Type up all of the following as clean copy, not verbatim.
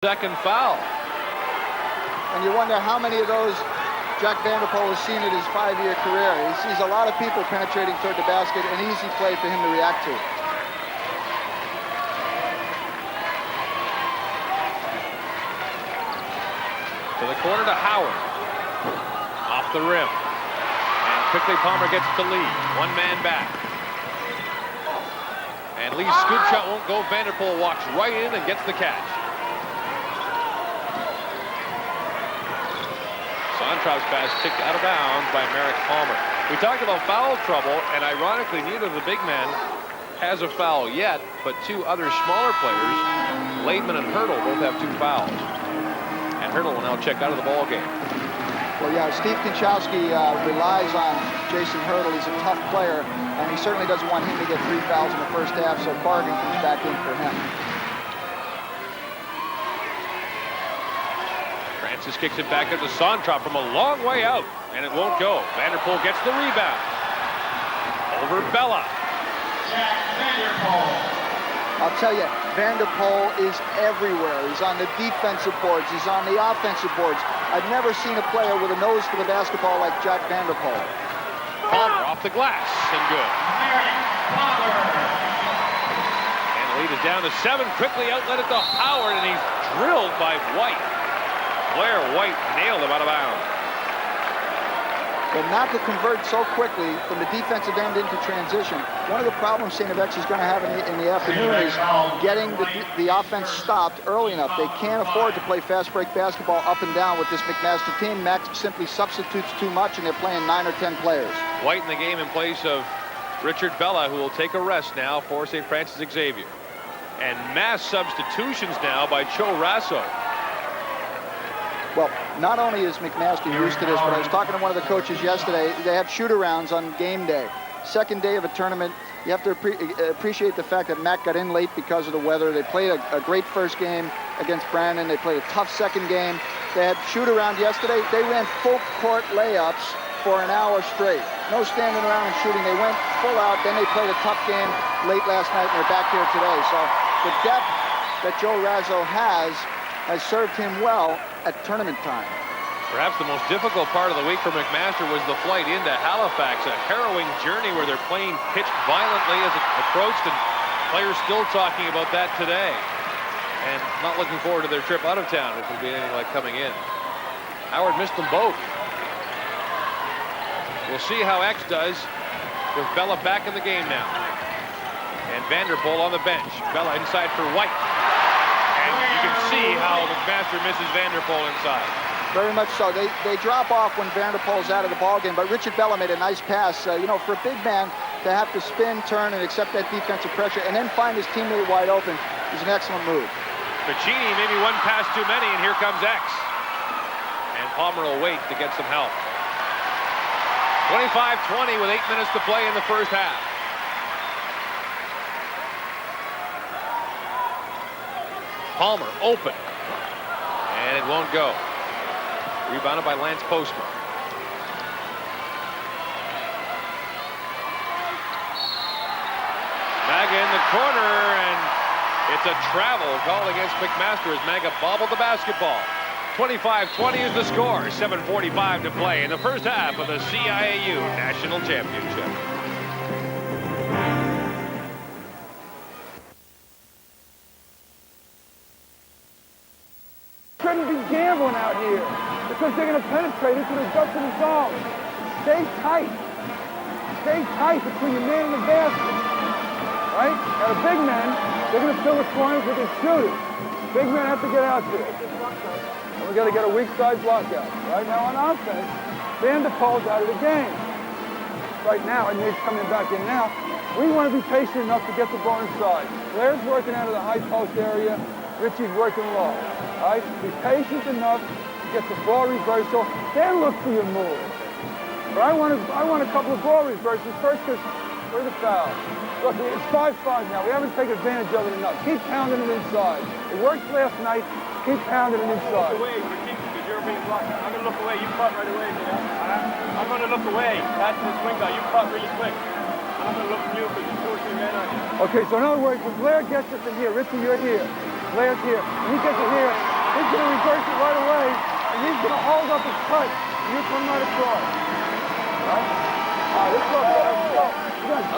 Second foul. And you wonder how many of those Jack Vanderpool has seen in his 5-year career. He sees a lot of people penetrating toward the basket, an easy play for him to react to. To the corner to Howard. Off the rim. And quickly Palmer gets the lead. One man back. And Lee's scoop shot won't go. Vanderpool walks right in and gets the catch. Sontrop's pass ticked out of bounds by Merrick Palmer. We talked about foul trouble, and ironically, neither of the big men has a foul yet, but two other smaller players, Laidman and Hurdle, both have 2 fouls. And Hurdle will now check out of the ball game. Well, yeah, Steve Konchowski relies on Jason Hurdle. He's a tough player, and he certainly doesn't want him to get 3 fouls in the first half, so Bargan comes back in for him. Francis kicks it back into Sontrop from a long way out, and it won't go. Vanderpool gets the rebound. Over Bella. I'll tell you, Vanderpool is everywhere. He's on the defensive boards. He's on the offensive boards. I've never seen a player with a nose for the basketball like Jack Vanderpool. Palmer off the glass and good. And the lead is down to 7. Quickly outlet it to Howard, and he's drilled by White. Blair White nailed him out of bounds. But not to convert so quickly from the defensive end into transition. One of the problems St. FX is going to have in the afternoon is getting the offense stopped early enough. They can't afford to play fast break basketball up and down with this McMaster team. Max simply substitutes too much, and they're playing 9 or 10 players. White in the game in place of Richard Bella, who will take a rest now for St. Francis Xavier. And mass substitutions now by Joe Rasso. Well, not only is McMaster used to this, but I was talking to one of the coaches yesterday. They have shoot-arounds on game day. Second day of a tournament, you have to appreciate the fact that Mac got in late because of the weather. They played a great first game against Brandon. They played a tough second game. They had shoot-around yesterday. They ran full-court layups for an hour straight. No standing around and shooting. They went full out. Then they played a tough game late last night, and they're back here today. So the depth that Joe Rasso has served him well at tournament time. Perhaps the most difficult part of the week for McMaster was the flight into Halifax, a harrowing journey where their plane pitched violently as it approached, and players still talking about that today. And not looking forward to their trip out of town, which will be anything like coming in. Howard missed them both. We'll see how X does with Bella back in the game now. And Vanderpool on the bench. Bella inside for White. And you can see how McMaster misses Vanderpool inside. Very much so. They drop off when Vanderpool's out of the ballgame, but Richard Bella made a nice pass. You know, for a big man to have to spin, turn, and accept that defensive pressure and then find his teammate wide open is an excellent move. Pacini, maybe one pass too many, and here comes X. And Palmer will wait to get some help. 25-20 with 8 minutes to play in the first half. Palmer open, and it won't go. Rebounded by Lance Postma. Maga in the corner, and it's a travel call against McMaster as Maga bobbled the basketball. 25-20 is the score. 7:45 to play in the first half of the CIAU National Championship. Shouldn't be gambling out here because they're going to penetrate into the guts of the zone. Stay tight. Stay tight between the man and the basket. Right? Now the big men, they're going to fill the corners with their shooters. Big men have to get out there. And we've got to get a weak side block out. Right now on offense, Vanderpool's out of the game. Right now, and he's coming back in now. We want to be patient enough to get the ball inside. Blair's working out of the high post area. Richie's working low. All right? Be patient enough to get the ball reversal, then look for your move. But I want a couple of ball reversals first because we're the foul. Look, it's 5-5 now. We haven't taken advantage of it enough. Keep pounding it inside. It worked last night. Keep pounding it inside. Look away, because you're being blocked. I'm going to look away. You cut right away. I'm going to look away. That's the swing guy. You cut really quick. I'm going to look for you because you're forcing men on you. Okay, so in other words, when Blair gets it from here, Richie, you're here. Blair's here. When he gets it here, he's going to reverse it right away, and he's going to hold up his cut, and you'll come right across. Right? Let's go.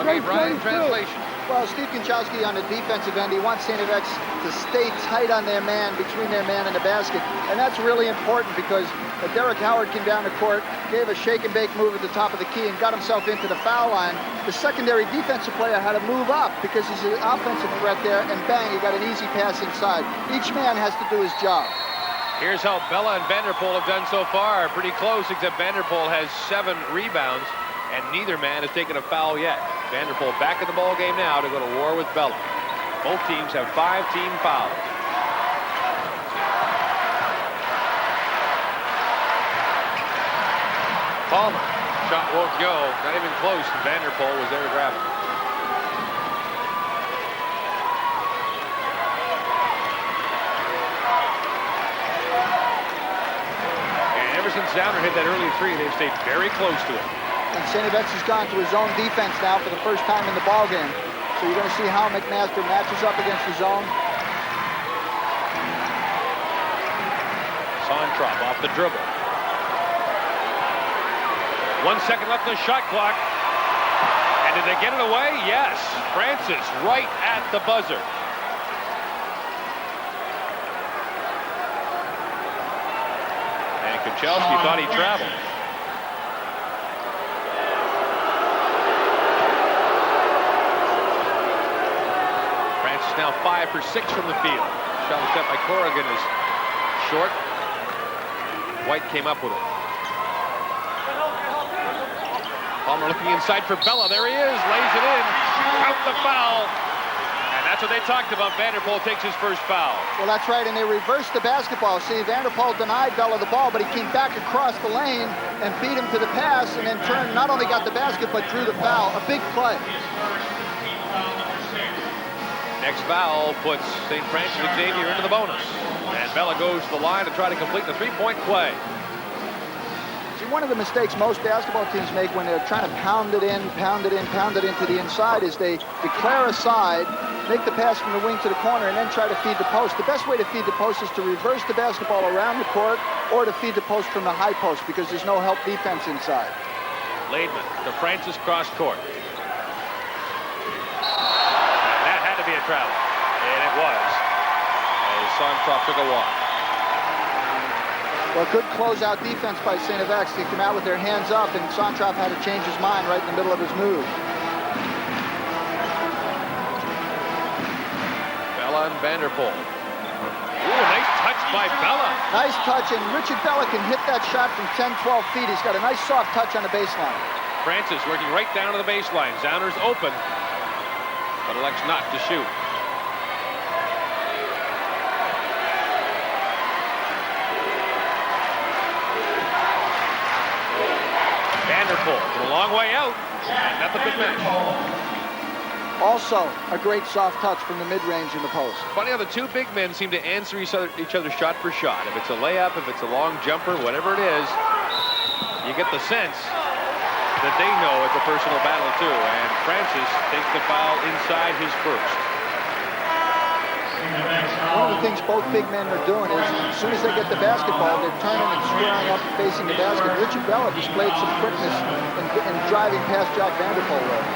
Okay, Brian, translation. Well, Steve Konchowski on the defensive end, he wants St. X to stay tight on their man, between their man and the basket. And that's really important because Derek Howard came down the court, gave a shake and bake move at the top of the key and got himself into the foul line. The secondary defensive player had to move up because he's an offensive threat there, and bang, he got an easy pass inside. Each man has to do his job. Here's how Bella and Vanderpool have done so far. Pretty close, except Vanderpool has 7 rebounds, and neither man has taken a foul yet. Vanderpool back in the ball game now to go to war with Bella. Both teams have 5 team fouls. Palmer, shot won't go, not even close, and Vanderpool was there to grab it. And ever since Downer hit that early 3, they've stayed very close to it. And St. X has gone to his zone defense now for the first time in the ball game. So you're going to see how McMaster matches up against the zone. Sontrop off the dribble. 1 second left on the shot clock. And did they get it away? Yes. Francis right at the buzzer. And Konchowski thought he traveled. Francis now 5 for 6 from the field. Shot was cut by Corrigan is short. White came up with it. Palmer looking inside for Bella. There he is. Lays it in. Count the foul. And that's what they talked about. Vanderpool takes his first foul. Well, that's right, and they reversed the basketball. See, Vanderpool denied Bella the ball, but he came back across the lane and beat him to the pass, and then turned, not only got the basket, but drew the foul. A big play. Next foul puts St. Francis Xavier into the bonus. And Bella goes to the line to try to complete the 3-point play. See, one of the mistakes most basketball teams make when they're trying to pound it into the inside is they declare a side, make the pass from the wing to the corner, and then try to feed the post. The best way to feed the post is to reverse the basketball around the court or to feed the post from the high post because there's no help defense inside. Laidman to Francis cross court. That had to be a travel. And it was. As Sontrop took a walk. Well, good closeout defense by St. X. They came out with their hands up, and Sontrop had to change his mind right in the middle of his move. Bella and Vanderpool. Ooh, nice touch by Bella. Nice touch, and Richard Bella can hit that shot from 10, 12 feet. He's got a nice soft touch on the baseline. Francis working right down to the baseline. Zauner's open, but elects not to shoot. Vanderpool from a long way out, and that's a big match. Also, a great soft touch from the mid-range in the post. Funny how the two big men seem to answer each other shot for shot. If it's a layup, if it's a long jumper, whatever it is, you get the sense that they know it's a personal battle too. And Francis takes the foul inside his first. One of the things both big men are doing is, as soon as they get the basketball, they're turning and squaring up facing the basket. Richard Bella displayed some quickness in driving past Jack Vanderpool there.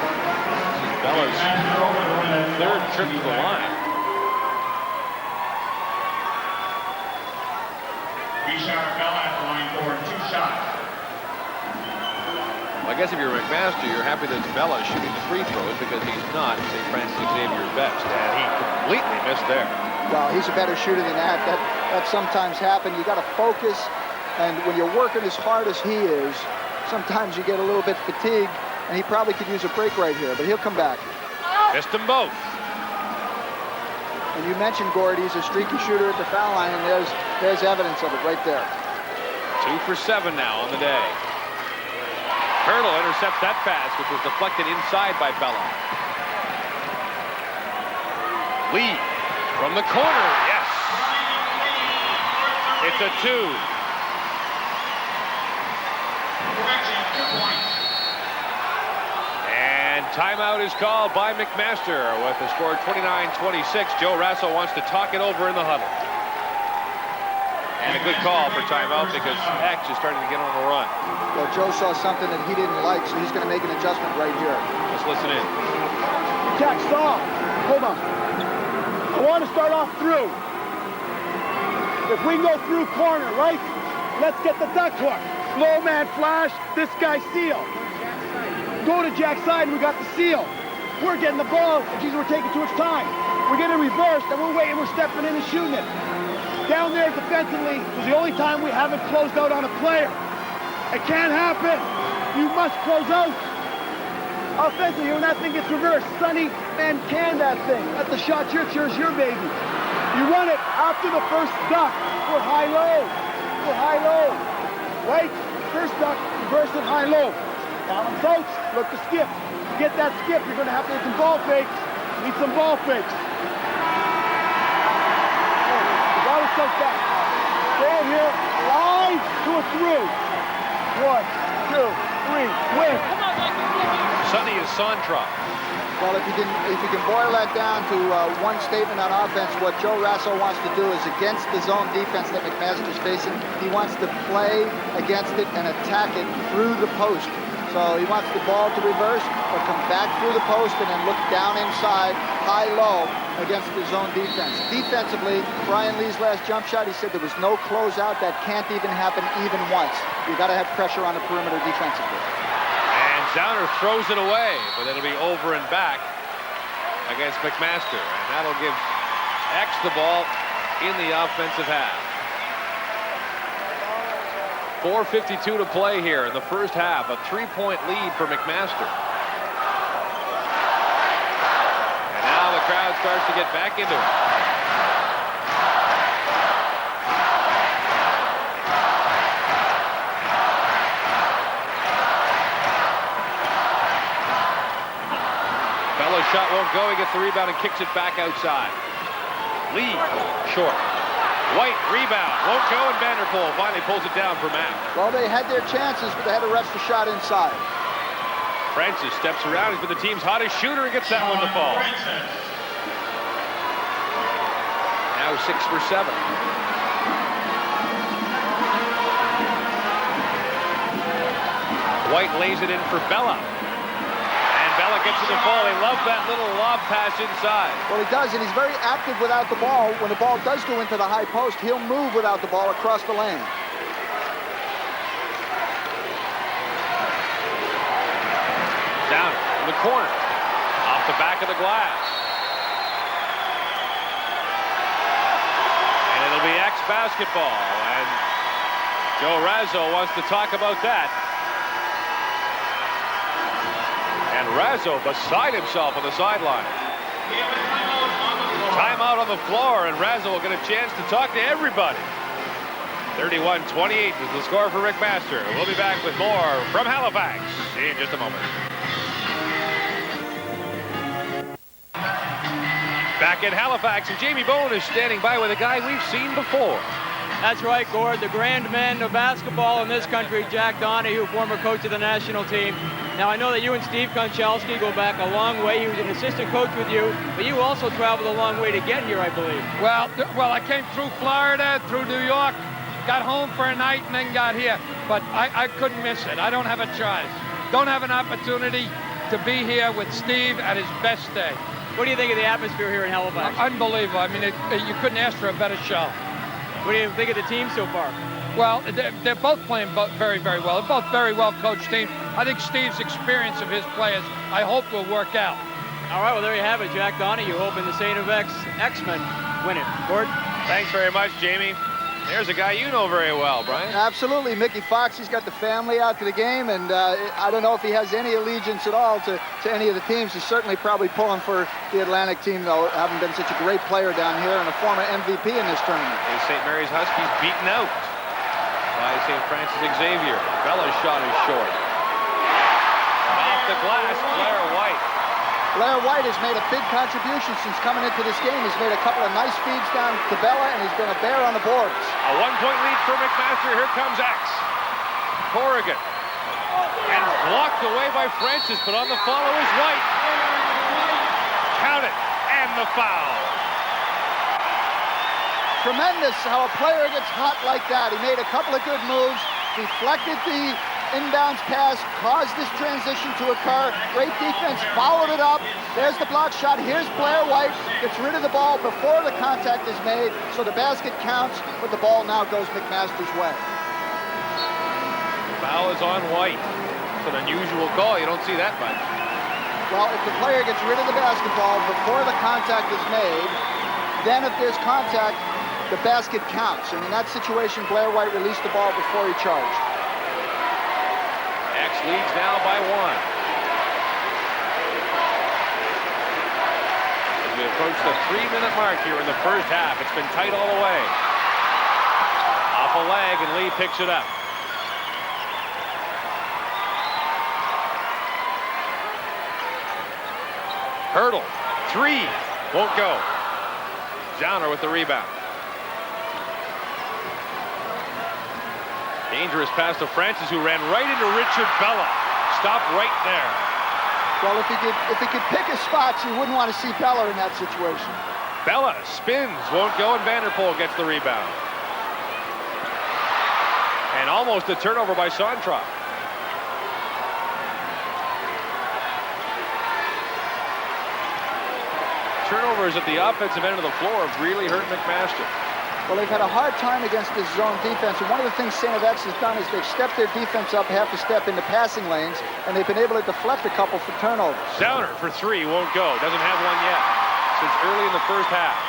Bella's third trip to the line. Bella at the line for 2 shots. Well, I guess if you're McMaster, you're happy that it's Bella shooting the free throws because he's not St. Francis Xavier's best. And he completely missed there. Well, he's a better shooter than that. That sometimes happens. You got to focus, and when you're working as hard as he is, sometimes you get a little bit fatigued, and he probably could use a break right here, but he'll come back. Missed them both. And you mentioned Gord, he's a streaky shooter at the foul line, and there's evidence of it right there. 2 for 7 now on the day. Hurdle intercepts that pass, which was deflected inside by Bella. Lee from the corner, yes. It's a 2. And timeout is called by McMaster with the score 29-26. Joe Rasso wants to talk it over in the huddle. And a good call for timeout because X is starting to get on the run. Well, Joe saw something that he didn't like, so he's going to make an adjustment right here. Let's listen in. Jack, stop. Hold on. I want to start off through. If we go through corner, right? Let's get the duck hook. Low man flash. This guy seal. Go to Jack's side, and we got the seal. We're getting the ball. Geez, we're taking too much time. We're getting reversed, and we're waiting. We're stepping in and shooting it. Down there defensively was the only time we haven't closed out on a player. It can't happen. You must close out. Offensively, when that thing gets reversed, Sonny, man, can that thing. Let the shot your baby. You run it after the first duck. We're high-low. We're high-low. Right? First duck, reverse it high-low. Balance out, look to skip. Get that skip, you're going to have to hit some ball fakes. Need some ball fakes. So back. Stand here, line to a through. 1, 2, 3, win. Sonny is Santra. Well, if you can boil that down to one statement on offense, what Joe Rasso wants to do is against the zone defense that McMaster's facing, he wants to play against it and attack it through the post. So he wants the ball to reverse or come back through the post and then look down inside, high-low against the zone defense. Defensively, Brian Lee's last jump shot, he said there was no closeout. That can't even happen even once. You got to have pressure on the perimeter defensively. And Zauner throws it away, but it'll be over and back against McMaster. And that'll give X the ball in the offensive half. 4:52 to play here in the first half. A 3-point lead for McMaster. And now the crowd starts to get back into it. Bella's shot won't go. He gets the rebound and kicks it back outside. Lee, short. White rebound, won't go, and Vanderpool finally pulls it down for Mac. Well, they had their chances, but they had to rest the shot inside. Francis steps around. He's been the team's hottest shooter and gets that one to fall. Now 6 for 7. White lays it in for Bella. Bella gets it to fall. They love that little lob pass inside. Well, he does, and he's very active without the ball. When the ball does go into the high post, he'll move without the ball across the lane. Down in the corner. Off the back of the glass. And it'll be X basketball. And Joe Rasso wants to talk about that. And Rasso beside himself on the sideline. Timeout on the floor, and Rasso will get a chance to talk to everybody. 31-28 is the score for McMaster. We'll be back with more from Halifax in just a moment. Back in Halifax, and Jamie Bone is standing by with a guy we've seen before. That's right, Gord, the grand man of basketball in this country, Jack Donahue, former coach of the national team. Now, I know that you and Steve Konchalski go back a long way. He was an assistant coach with you, but you also traveled a long way to get here, I believe. Well, I came through Florida, through New York, got home for a night, and then got here. But I couldn't miss it. I don't have a choice. Don't have an opportunity to be here with Steve at his best day. What do you think of the atmosphere here in Halifax? Unbelievable. I mean, you couldn't ask for a better show. What do you think of the team so far? Well, they're both playing very, very well. They're both very well-coached teams. I think Steve's experience of his players, I hope, will work out. All right, well, there you have it. Jack Donahue hoping the St. of X-Men win it. Gord? Thanks very much, Jamie. There's a guy you know very well, Brian. Absolutely. Mickey Fox, he's got the family out to the game, and I don't know if he has any allegiance at all to any of the teams. He's certainly probably pulling for the Atlantic team, though, having been such a great player down here and a former MVP in this tournament. The St. Mary's Huskies beaten out by St. Francis Xavier. Bella's shot is short. Off the glass, Blair White. Blair White has made a big contribution since coming into this game. He's made a couple of nice feeds down to Bella, and he's been a bear on the boards. A 1-point lead for McMaster. Here comes X. Corrigan. And blocked away by Francis, but on the follow is White. Count it, and the foul. Tremendous how a player gets hot like that. He made a couple of good moves, deflected the inbounds pass, caused this transition to occur. Great defense, followed it up. There's the block shot. Here's Blair White, gets rid of the ball before the contact is made, so the basket counts, but the ball now goes McMaster's way. Foul is on White. It's an unusual call. You don't see that much. Well, if the player gets rid of the basketball before the contact is made, then if there's contact, the basket counts. And in that situation, Blair White released the ball before he charged. X leads now by 1. As we approach the 3-minute mark here in the first half, it's been tight all the way. Off a leg, and Lee picks it up. Hurdle, 3, won't go. Zauner with the rebound. Dangerous pass to Francis, who ran right into Richard Bella. Stopped right there. Well, if he could pick his spots, you wouldn't want to see Bella in that situation. Bella spins, won't go, and Vanderpool gets the rebound. And almost a turnover by Sontrop. Turnovers at the offensive end of the floor have really hurt McMaster. Well, they've had a hard time against this zone defense, and one of the things St. X has done is they've stepped their defense up half a step into passing lanes, and they've been able to deflect a couple for turnovers. Zauner for 3, won't go. Doesn't have one yet since early in the first half.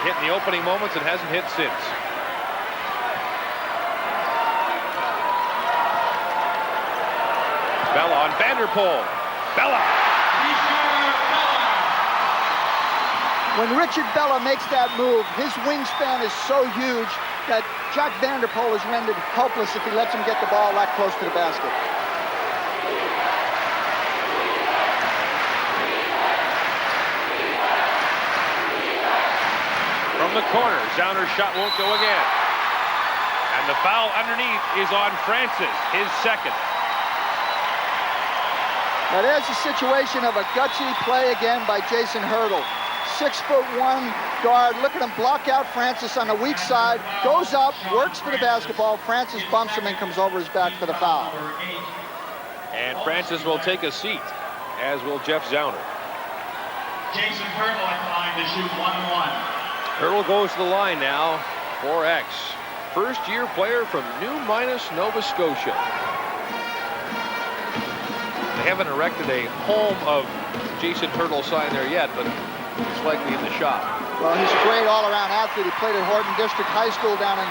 Hit in the opening moments and hasn't hit since. Bella on Vanderpool. Bella. When Richard Bella makes that move, his wingspan is so huge that Jack Vanderpool is rendered helpless if he lets him get the ball that close to the basket. From the corner, Zauner's shot won't go again. And the foul underneath is on Francis, his second. Now there's a situation of a gutsy play again by Jason Hurdle. 6'1" guard. Look at him block out Francis on the weak side. Goes up, works for the basketball. Francis bumps him and comes over his back for the foul. And Francis will take a seat, as will Jeff Zauner. Jason Hurdle at the line to shoot 1-1. Hurdle goes to the line now for X. First-year player from New Minas, Nova Scotia. They haven't erected a home of Jason Hurdle sign there yet, but it's likely in the shop. Well, he's a great all-around athlete. He played at Horton District High School down in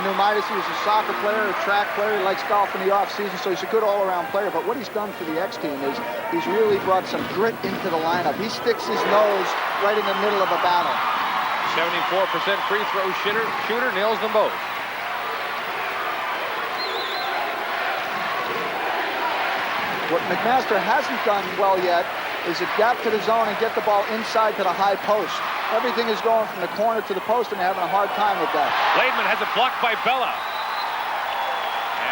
New Minas. He was a soccer player, a track player. He likes golf in the off-season, so he's a good all-around player. But what he's done for the X team is he's really brought some grit into the lineup. He sticks his nose right in the middle of a battle. 74% free throw shooter, nails them both. What McMaster hasn't done well yet is adapt to the zone and get the ball inside to the high post. Everything is going from the corner to the post, and they're having a hard time with that. Laidman has it blocked by Bella.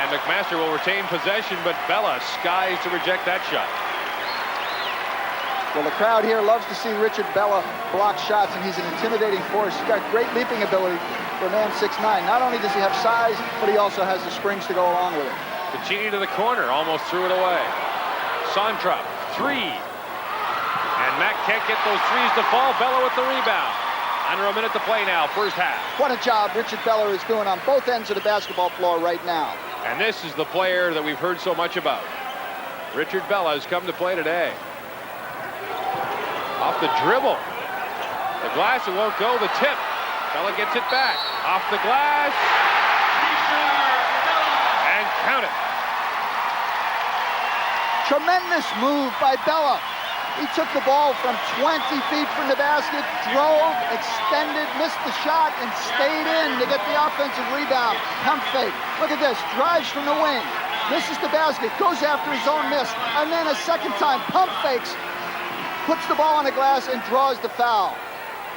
And McMaster will retain possession, but Bella skies to reject that shot. Well, the crowd here loves to see Richard Bella block shots, and he's an intimidating force. He's got great leaping ability for a man 6'9". Not only does he have size, but he also has the springs to go along with it. Piccini to the corner, almost threw it away. Sontrop, 3. And Mack can't get those threes to fall. Bella with the rebound. Under a minute to play now, first half. What a job Richard Bella is doing on both ends of the basketball floor right now. And this is the player that we've heard so much about. Richard Bella has come to play today. Off the dribble. The glass, it won't go. The tip. Bella gets it back. Off the glass. And count it. Tremendous move by Bella. He took the ball from 20 feet from the basket, drove, extended, missed the shot, and stayed in to get the offensive rebound. Pump fake. Look at this. Drives from the wing. Misses the basket. Goes after his own miss. And then a second time, pump fakes. Puts the ball on the glass and draws the foul.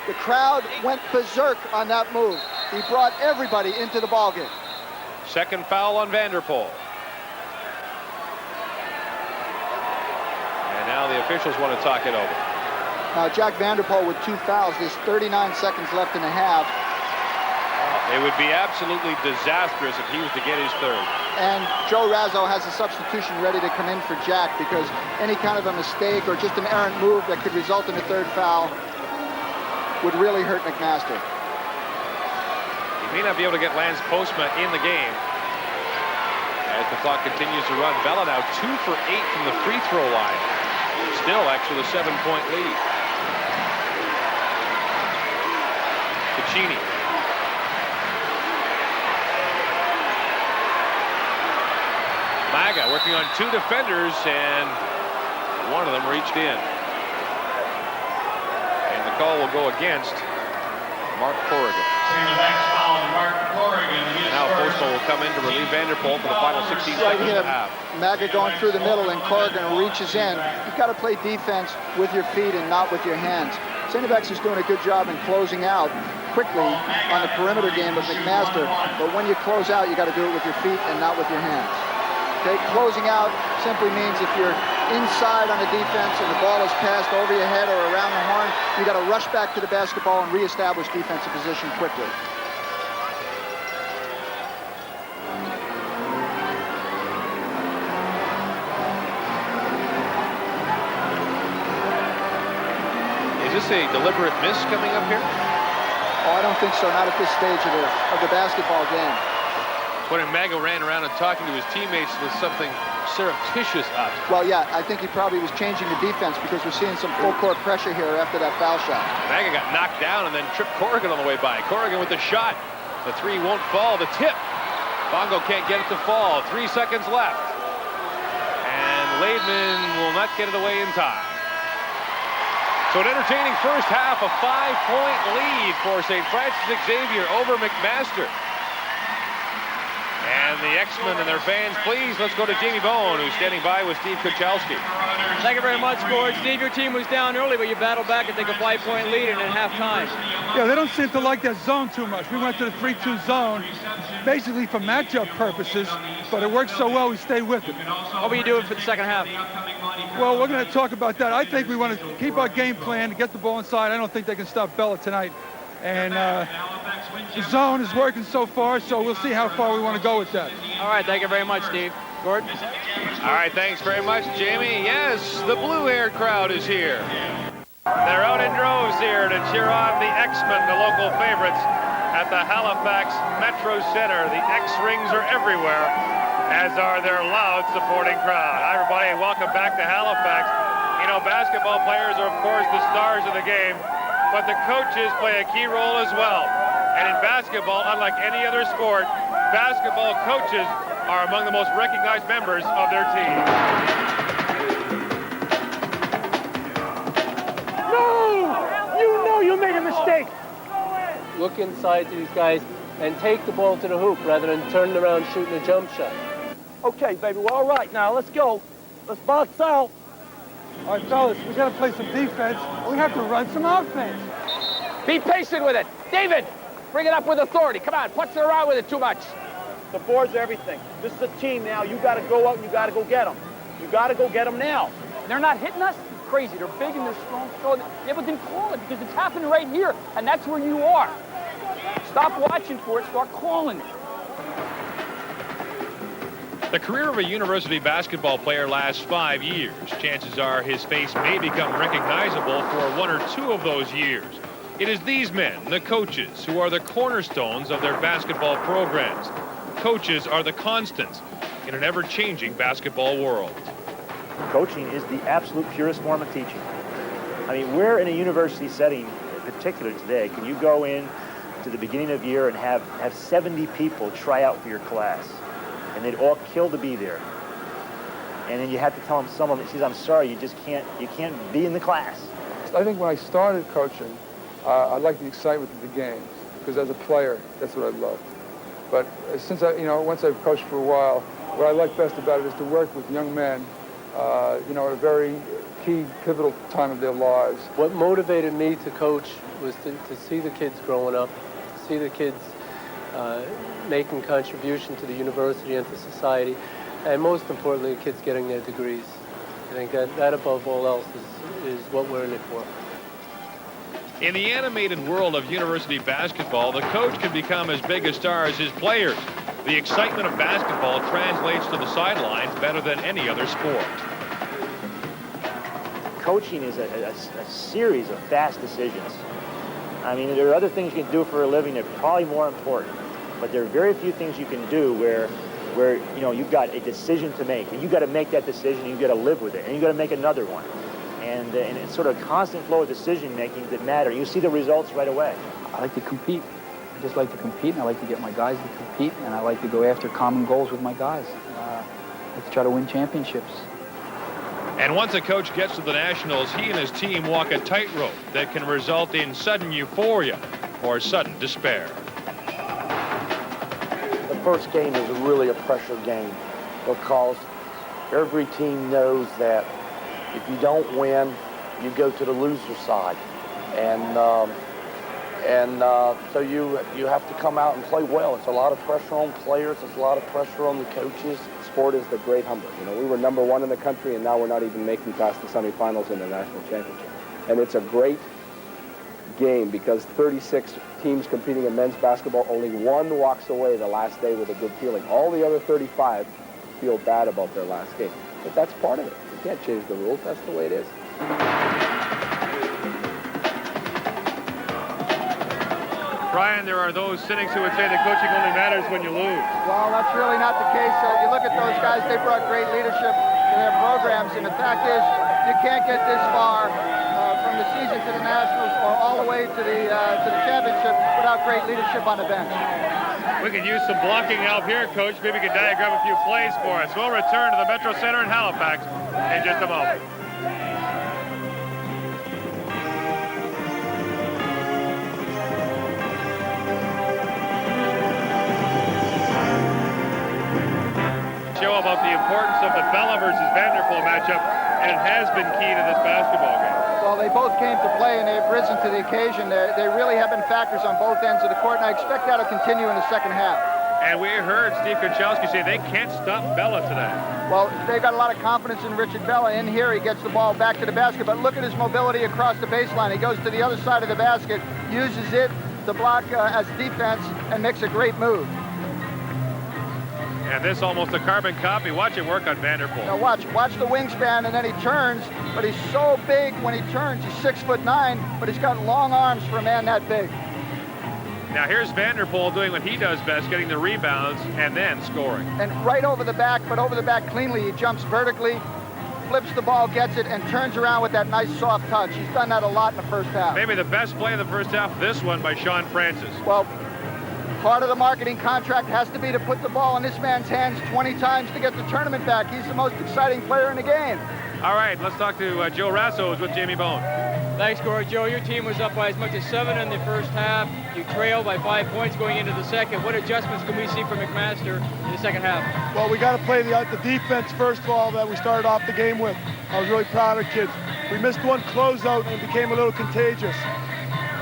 The crowd went berserk on that move. He brought everybody into the ballgame. Second foul on Vanderpool. now the officials want to talk it over. Now, Jack Vanderpool with 2 fouls. There's 39 seconds left in the half. It would be absolutely disastrous if he was to get his third. And Joe Razzo has a substitution ready to come in for Jack, because any kind of a mistake or just an errant move that could result in a third foul would really hurt McMaster. He may not be able to get Lance Postma in the game as the clock continues to run. Bella now 2 for 8 from the free throw line. Still actually a 7-point lead. Ticini. Maga working on 2 defenders, and one of them reached in. And the call will go against Mark Corrigan. Now Postma will come in to relieve Vanderpool for the final 16 seconds of the half. Maga going through the middle and Corrigan reaches in. You've got to play defense with your feet and not with your hands. Centerback's is doing a good job in closing out quickly on the perimeter game of McMaster, but when you close out, you got to do it with your feet and not with your hands. Okay, closing out simply means if you're inside on the defense and the ball is passed over your head or around the horn, you got to rush back to the basketball and reestablish defensive position quickly. Is this a deliberate miss coming up here? Oh, I don't think so. Not at this stage of the basketball game. When Maga ran around and talking to his teammates with something surreptitious up. Well, yeah, I think he probably was changing the defense because we're seeing some full court pressure here after that foul shot. Maga got knocked down and then tripped Corrigan on the way by. Corrigan with the shot. The 3 won't fall. The tip. Bongo can't get it to fall. 3 seconds left. And Laidman will not get it away in time. So an entertaining first half, a 5-point lead for St. Francis Xavier over McMaster. And the X-Men and their fans, please, let's go to Jamie Bone, who's standing by with Steve Kuchelski. Thank you very much, Gord. Steve, your team was down early, but you battled back and take a 5-point lead in at halftime. Yeah, they don't seem to like that zone too much. We went to the 3-2 zone, basically for matchup purposes, but it worked so well we stayed with it. What were you doing for the second half? Well, we're going to talk about that. I think we want to keep our game plan to get the ball inside. I don't think they can stop Bella tonight. And the zone is working so far, so we'll see how far we want to go with that. All right, thank you very much, Steve. Gord? All right, thanks very much, Jamie. Yes, the blue-haired crowd is here. They're out in droves here to cheer on the X-Men, the local favorites, at the Halifax Metro Center. The X-Rings are everywhere, as are their loud supporting crowd. Hi, everybody, and welcome back to Halifax. You know, basketball players are, of course, the stars of the game, but the coaches play a key role as well. And in basketball, unlike any other sport, basketball coaches are among the most recognized members of their team. No! You know you made a mistake. Look inside to these guys and take the ball to the hoop rather than turning around shooting a jump shot. Okay, baby, well, all right, now let's go. Let's box out. All right, fellas, we got to play some defense. We have to run some offense. Be patient with it. David, bring it up with authority. Come on, putz around with it too much. The board's everything. This is a team now. You got to go out and you got to go get them. You got to go get them now. They're not hitting us? Crazy. They're big and they're strong. Yeah, but then call it because it's happening right here, and that's where you are. Stop watching for it. Start calling it. The career of a university basketball player lasts 5 years. Chances are his face may become recognizable for 1 or 2 of those years. It is these men, the coaches, who are the cornerstones of their basketball programs. Coaches are the constants in an ever-changing basketball world. Coaching is the absolute purest form of teaching. I mean, we're in a university setting, in particular today. Can you go in to the beginning of the year and have 70 people try out for your class? And they'd all kill to be there. And then you have to tell them, some of them, I'm sorry, you can't be in the class. I think when I started coaching, I liked the excitement of the games, because as a player, that's what I loved. But since once I've coached for a while, what I like best about it is to work with young men, at a very key, pivotal time of their lives. What motivated me to coach was to see the kids growing up, to see the kids making contribution to the university and to society, and most importantly, the kids getting their degrees. I think that above all else is what we're in it for. In the animated world of university basketball, the coach can become as big a star as his players. The excitement of basketball translates to the sidelines better than any other sport. Coaching is a series of fast decisions. I mean, there are other things you can do for a living that are probably more important, but there are very few things you can do where you know, you've got a decision to make, and you've got to make that decision, and you've got to live with it, and you've got to make another one. And it's sort of a constant flow of decision-making that matter. You see the results right away. I like to compete. I just like to compete, and I like to get my guys to compete, and I like to go after common goals with my guys. Let's try to win championships. And once a coach gets to the Nationals, he and his team walk a tightrope that can result in sudden euphoria or sudden despair. The first game is really a pressure game because every team knows that if you don't win, you go to the loser side. So you have to come out and play well. It's a lot of pressure on players. It's a lot of pressure on the coaches. Sport is the great humbler. You know, we were #1 in the country, and now we're not even making past the semifinals in the national championship. And it's a great game because 36 teams competing in men's basketball, only one walks away the last day with a good feeling. All the other 35 feel bad about their last game. But that's part of it. You can't change the rules. That's the way it is. Brian, there are those cynics who would say that coaching only matters when you lose. Well, that's really not the case. You look at those guys, they brought great leadership to their programs, and the fact is you can't get this far from the season to the Nationals or all the way to the championship without great leadership on the bench. We could use some blocking help here, Coach. Maybe you could diagram a few plays for us. We'll return to the Metro Center in Halifax in just a moment. Show about the importance of the Bella versus Vanderpool matchup, and it has been key to this basketball game. Well, they both came to play, and they've risen to the occasion. They really have been factors on both ends of the court, and I expect that to continue in the second half. And we heard Steve Konchalski say they can't stop Bella today. Well, they've got a lot of confidence in Richard Bella. In here, he gets the ball back to the basket, but look at his mobility across the baseline. He goes to the other side of the basket, uses it to block as defense, and makes a great move. And this almost a carbon copy. Watch it work on Vanderpool. Now watch the wingspan, and then he turns, but he's so big when he turns. He's 6'9", but he's got long arms for a man that big. Now here's Vanderpool doing what he does best, getting the rebounds and then scoring. And right over the back, but over the back cleanly. He jumps vertically, flips the ball, gets it, and turns around with that nice soft touch. He's done that a lot in the first half. Maybe the best play of the first half, this one by Sean Francis. Well, part of the marketing contract has to be to put the ball in this man's hands 20 times to get the tournament back. He's the most exciting player in the game. All right, let's talk to Joe Rasso, who's with Jamie Bone. Thanks, Corey. Joe, your team was up by as much as 7 in the first half. You trailed by 5 points going into the second. What adjustments can we see from McMaster in the second half? Well, we got to play the defense, first of all, that we started off the game with. I was really proud of the kids. We missed one closeout and it became a little contagious.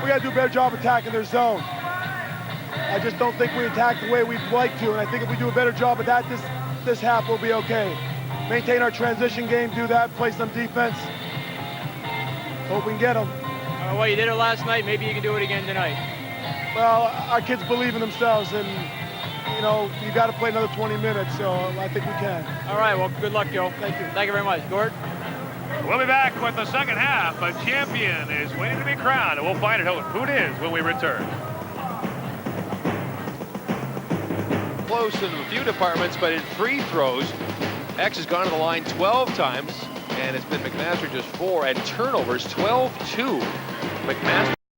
We got to do a better job attacking their zone. I just don't think we attack the way we'd like to, and I think if we do a better job of that, this half will be okay. Maintain our transition game, do that, play some defense. Hope we can get them. Well, you did it last night. Maybe you can do it again tonight. Well, our kids believe in themselves, and, you know, you got to play another 20 minutes, so I think we can. All right, well, good luck, Joe. Thank you. Thank you very much. Gord? We'll be back with the second half. A champion is waiting to be crowned, and we'll find out who it is when we return. Close in a few departments, but in free throws, X has gone to the line 12 times, and it's been McMaster just 4, and turnovers 12-2. McMaster